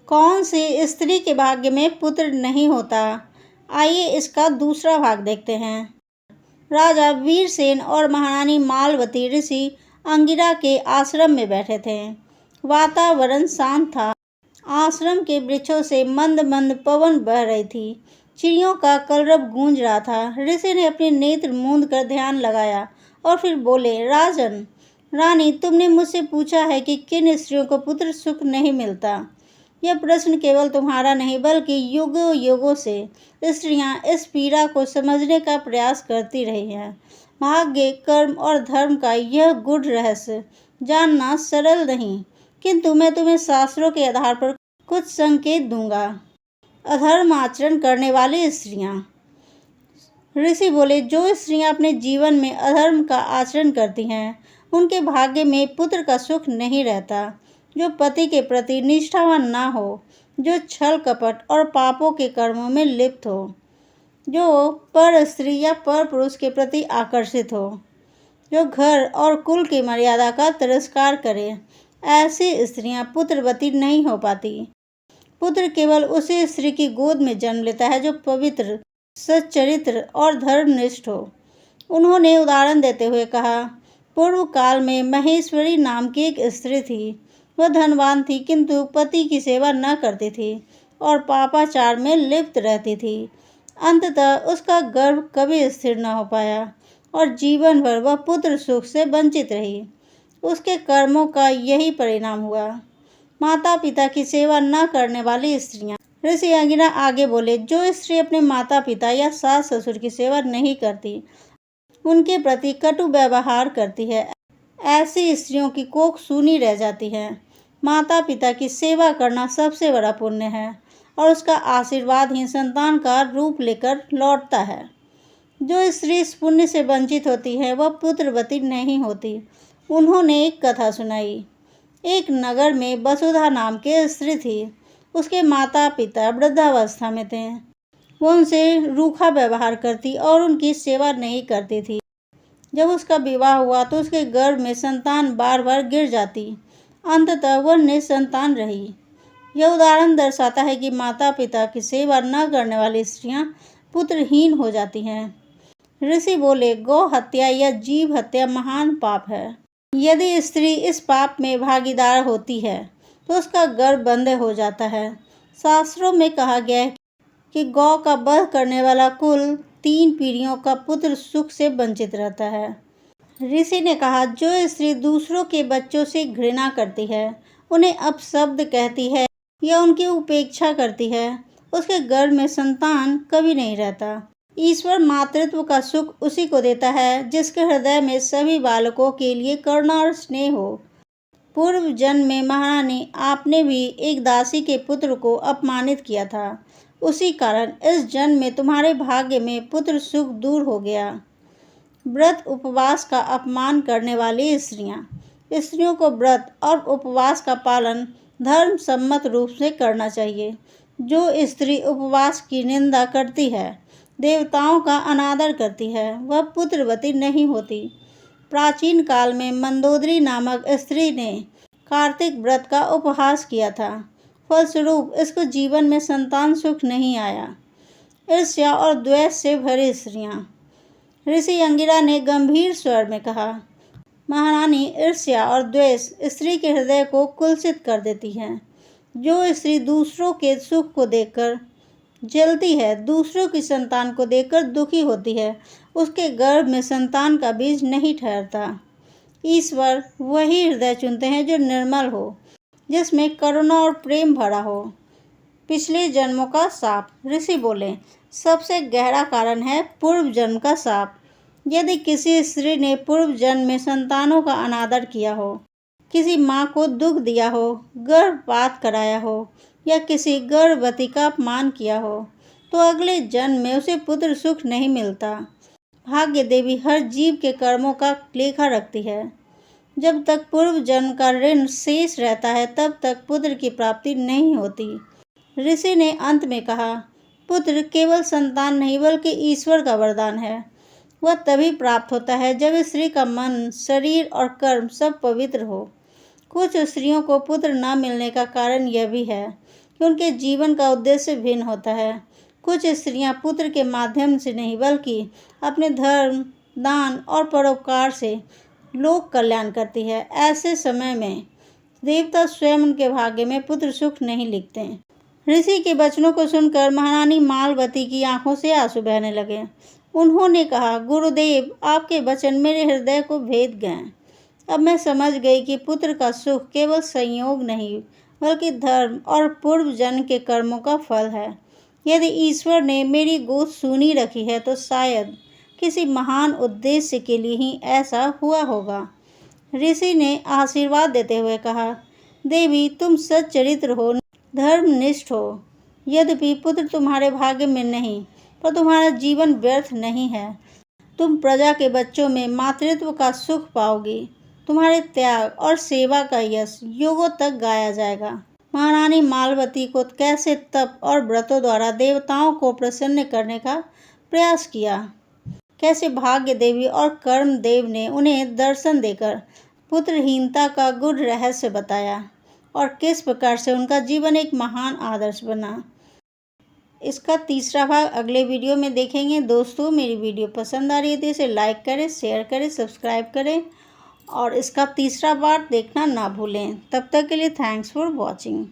कौन सी स्त्री के भाग्य में पुत्र नहीं होता? आइए इसका दूसरा भाग देखते हैं। राजा वीरसेन और महारानी मालवती ऋषि अंगिरा के आश्रम में बैठे थे। वातावरण शांत था। आश्रम के वृक्षों से मंद मंद पवन बह रही थी। चिड़ियों का कलरव गूंज रहा था। ऋषि ने अपने नेत्र मूंद कर ध्यान लगाया और फिर बोले, राजन, रानी, तुमने मुझसे पूछा है कि किन स्त्रियों को पुत्र सुख नहीं मिलता। यह प्रश्न केवल तुम्हारा नहीं बल्कि युगों युगों से स्त्रियां इस पीड़ा को समझने का प्रयास करती रही हैं। भाग्य, कर्म और धर्म का यह गूढ़ रहस्य जानना सरल नहीं, किंतु मैं तुम्हें शास्त्रों के आधार पर कुछ संकेत दूंगा। अधर्म आचरण करने वाली स्त्रियां। ऋषि बोले, जो स्त्रियां अपने जीवन में अधर्म का आचरण करती हैं उनके भाग्य में पुत्र का सुख नहीं रहता। जो पति के प्रति निष्ठावान ना हो, जो छल कपट और पापों के कर्मों में लिप्त हो, जो पर स्त्री या पर पुरुष के प्रति आकर्षित हो, जो घर और कुल की मर्यादा का तिरस्कार करे, ऐसी स्त्रियां पुत्रवती नहीं हो पाती। पुत्र केवल उसी स्त्री की गोद में जन्म लेता है जो पवित्र, सच्चरित्र और धर्मनिष्ठ हो। उन्होंने उदाहरण देते हुए कहा, पूर्व काल में महेश्वरी नाम की एक स्त्री थी। वह धनवान थी किंतु पति की सेवा न करती थी और पापाचार में लिप्त रहती थी। अंततः उसका गर्भ कभी स्थिर न हो पाया और जीवन भर वह पुत्र सुख से वंचित रही। उसके कर्मों का यही परिणाम हुआ। माता पिता की सेवा न करने वाली स्त्रियां। ऋषि अंगिरा आगे बोले, जो स्त्री अपने माता पिता या सास ससुर की सेवा नहीं करती, उनके प्रति कटु व्यवहार करती है, ऐसी स्त्रियों की कोख सूनी रह जाती है। माता पिता की सेवा करना सबसे बड़ा पुण्य है और उसका आशीर्वाद ही संतान का रूप लेकर लौटता है। जो स्त्री इस पुण्य से वंचित होती है वह पुत्रवती नहीं होती। उन्होंने एक कथा सुनाई। एक नगर में वसुधा नाम की स्त्री थी। उसके माता पिता वृद्धावस्था में थे। वो उनसे रूखा व्यवहार करती और उनकी सेवा नहीं करती थी। जब उसका विवाह हुआ तो उसके गर्भ में संतान बार बार गिर जाती। अंततः वह निसंतान रही। यह उदाहरण दर्शाता है कि माता पिता की सेवा न करने वाली स्त्रियां पुत्रहीन हो जाती हैं। ऋषि बोले, गौ हत्या या जीव हत्या महान पाप है। यदि स्त्री इस पाप में भागीदार होती है तो उसका गर्भ बंद हो जाता है। शास्त्रों में कहा गया है कि गौ का वध करने वाला कुल 3 पीढ़ियों का पुत्र सुख से वंचित रहता है। ऋषि ने कहा, जो स्त्री दूसरों के बच्चों से घृणा करती है, उन्हें अपशब्द कहती है या उनकी उपेक्षा करती है, उसके गर्भ में संतान कभी नहीं रहता। ईश्वर मातृत्व का सुख उसी को देता है जिसके हृदय में सभी बालकों के लिए करुणा और स्नेह हो। पूर्व जन्म में महारानी, आपने भी एक दासी के पुत्र को अपमानित किया था। उसी कारण इस जन्म में तुम्हारे भाग्य में पुत्र सुख दूर हो गया। व्रत उपवास का अपमान करने वाली स्त्रियों को व्रत और उपवास का पालन धर्म सम्मत रूप से करना चाहिए। जो स्त्री उपवास की निंदा करती है, देवताओं का अनादर करती है, वह पुत्रवती नहीं होती। प्राचीन काल में मंदोदरी नामक स्त्री ने कार्तिक व्रत का उपहास किया था। फलस्वरूप इसको जीवन में संतान सुख नहीं आया। ईर्ष्या और द्वेष से भरी स्त्रियां। ऋषि अंगिरा ने गंभीर स्वर में कहा, महारानी, ईर्ष्या और द्वेष स्त्री के हृदय को कुलसित कर देती है। जो स्त्री दूसरों के सुख को देखकर जलती है, दूसरों की संतान को देखकर दुखी होती है, उसके गर्भ में संतान का बीज नहीं ठहरता। ईश्वर वही हृदय चुनते हैं जो निर्मल हो, जिसमें करुणा और प्रेम भरा हो। पिछले जन्मों का शाप। ऋषि बोले, सबसे गहरा कारण है पूर्व जन्म का शाप। यदि किसी स्त्री ने पूर्व जन्म में संतानों का अनादर किया हो, किसी माँ को दुख दिया हो, गर्भपात कराया हो या किसी गर्भवती का अपमान किया हो, तो अगले जन्म में उसे पुत्र सुख नहीं मिलता। भाग्य देवी हर जीव के कर्मों का लेखा रखती है। जब तक पूर्व जन्म का ऋण शेष रहता है तब तक पुत्र की प्राप्ति नहीं होती। ऋषि ने अंत में कहा, पुत्र केवल संतान नहीं बल्कि ईश्वर का वरदान है। वह तभी प्राप्त होता है जब स्त्री का मन, शरीर और कर्म सब पवित्र हो। कुछ स्त्रियों को पुत्र न मिलने का कारण यह भी है कि उनके जीवन का उद्देश्य भिन्न होता है। कुछ स्त्रियां पुत्र के माध्यम से नहीं बल्कि अपने धर्म, दान और परोपकार से लोक कल्याण करती है। ऐसे समय में देवता स्वयं उनके भाग्य में पुत्र सुख नहीं लिखते। ऋषि के वचनों को सुनकर महारानी मालवती की आंखों से आंसू बहने लगे। उन्होंने कहा, गुरुदेव, आपके वचन मेरे हृदय को भेद गए। अब मैं समझ गई कि पुत्र का सुख केवल संयोग नहीं बल्कि धर्म और पूर्व जन्म के कर्मों का फल है। यदि ईश्वर ने मेरी गोद सुनी रखी है तो शायद किसी महान उद्देश्य के लिए ही ऐसा हुआ होगा। ऋषि ने आशीर्वाद देते हुए कहा, देवी, तुम सच्चरित्र हो, धर्मनिष्ठ हो। यद्यपि पुत्र तुम्हारे भाग्य में नहीं, पर तुम्हारा जीवन व्यर्थ नहीं है। तुम प्रजा के बच्चों में मातृत्व का सुख पाओगी। तुम्हारे त्याग और सेवा का यश युगों तक गाया जाएगा। महारानी मालवती को कैसे तप और व्रतों द्वारा देवताओं को प्रसन्न करने का प्रयास किया, कैसे भाग्य देवी और कर्म देव ने उन्हें दर्शन देकर पुत्रहीनता का गूढ़ रहस्य बताया और किस प्रकार से उनका जीवन एक महान आदर्श बना। इसका तीसरा भाग अगले वीडियो में देखेंगे। दोस्तों, मेरी वीडियो पसंद आ रही है तो इसे लाइक करें, शेयर करें, सब्सक्राइब करें और इसका तीसरा पार्ट देखना ना भूलें। तब तक के लिए थैंक्स फॉर वॉचिंग।